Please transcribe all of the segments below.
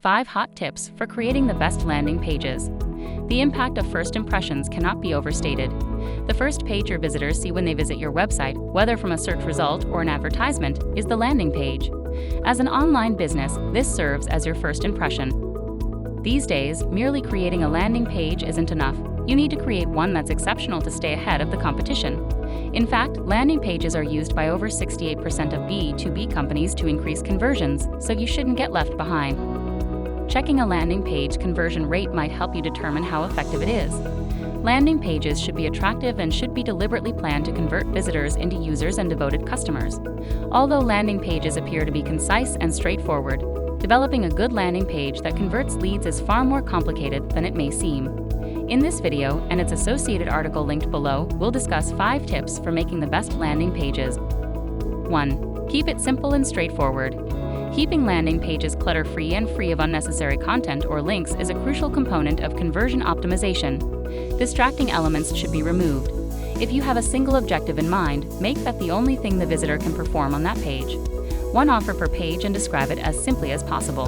5 hot tips for creating the best landing pages. The impact of first impressions cannot be overstated. The first page your visitors see when they visit your website, whether from a search result or an advertisement, is the landing page. As an online business, this serves as your first impression. These days, merely creating a landing page isn't enough. You need to create one that's exceptional to stay ahead of the competition. In fact, landing pages are used by over 68% of B2B companies to increase conversions, so you shouldn't get left behind. Checking a landing page conversion rate might help you determine how effective it is. Landing pages should be attractive and should be deliberately planned to convert visitors into users and devoted customers. Although landing pages appear to be concise and straightforward, developing a good landing page that converts leads is far more complicated than it may seem. In this video and its associated article linked below, we'll discuss 5 tips for making the best landing pages. 1. Keep it simple and straightforward. Keeping landing pages clutter-free and free of unnecessary content or links is a crucial component of conversion optimization. Distracting elements should be removed. If you have a single objective in mind, make that the only thing the visitor can perform on that page. One offer per page and describe it as simply as possible.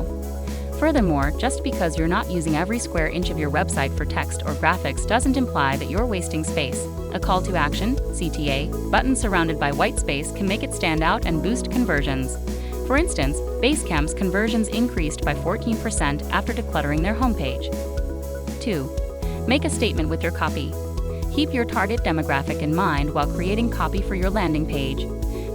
Furthermore, just because you're not using every square inch of your website for text or graphics doesn't imply that you're wasting space. A call to action, CTA, button surrounded by white space can make it stand out and boost conversions. For instance, Basecamp's conversions increased by 14% after decluttering their homepage. 2. Make a statement with your copy. Keep your target demographic in mind while creating copy for your landing page.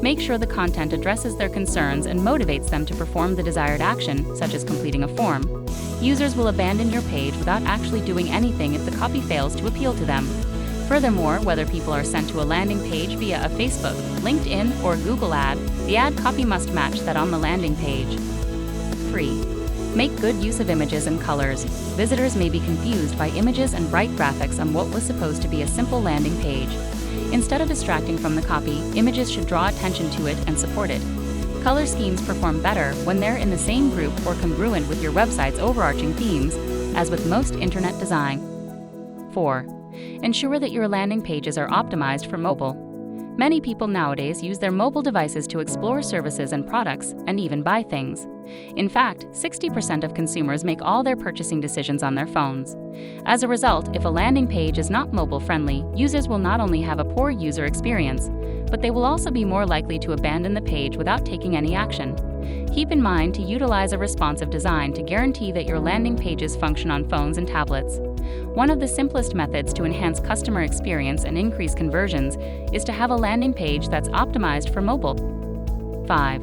Make sure the content addresses their concerns and motivates them to perform the desired action, such as completing a form. Users will abandon your page without actually doing anything if the copy fails to appeal to them. Furthermore, whether people are sent to a landing page via a Facebook, LinkedIn, or Google ad, the ad copy must match that on the landing page. 3. Make good use of images and colors. Visitors may be confused by images and bright graphics on what was supposed to be a simple landing page. Instead of distracting from the copy, images should draw attention to it and support it. Color schemes perform better when they're in the same group or congruent with your website's overarching themes, as with most internet design. 4. Ensure that your landing pages are optimized for mobile. Many people nowadays use their mobile devices to explore services and products and even buy things. In fact, 60% of consumers make all their purchasing decisions on their phones. As a result, if a landing page is not mobile-friendly, users will not only have a poor user experience, but they will also be more likely to abandon the page without taking any action. Keep in mind to utilize a responsive design to guarantee that your landing pages function on phones and tablets. One of the simplest methods to enhance customer experience and increase conversions is to have a landing page that's optimized for mobile. 5.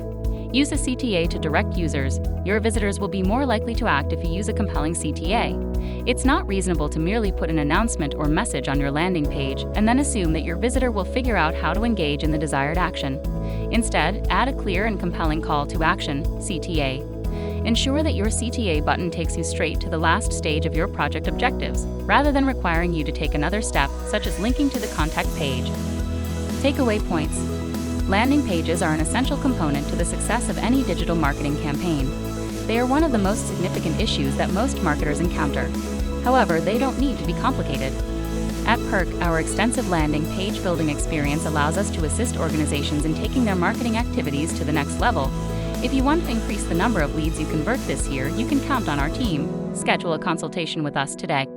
Use a Cta to direct users. Your visitors will be more likely to act if you use a compelling CTA. It's not reasonable to merely put an announcement or message on your landing page and then assume that your visitor will figure out how to engage in the desired action. Instead, add a clear and compelling call to action, CTA. Ensure that your CTA button takes you straight to the last stage of your project objectives, rather than requiring you to take another step, such as linking to the contact page. Takeaway points. Landing pages are an essential component to the success of any digital marketing campaign. They are one of the most significant issues that most marketers encounter. However, they don't need to be complicated. At PERC, our extensive landing page building experience allows us to assist organizations in taking their marketing activities to the next level. If you want to increase the number of leads you convert this year, you can count on our team. Schedule a consultation with us today.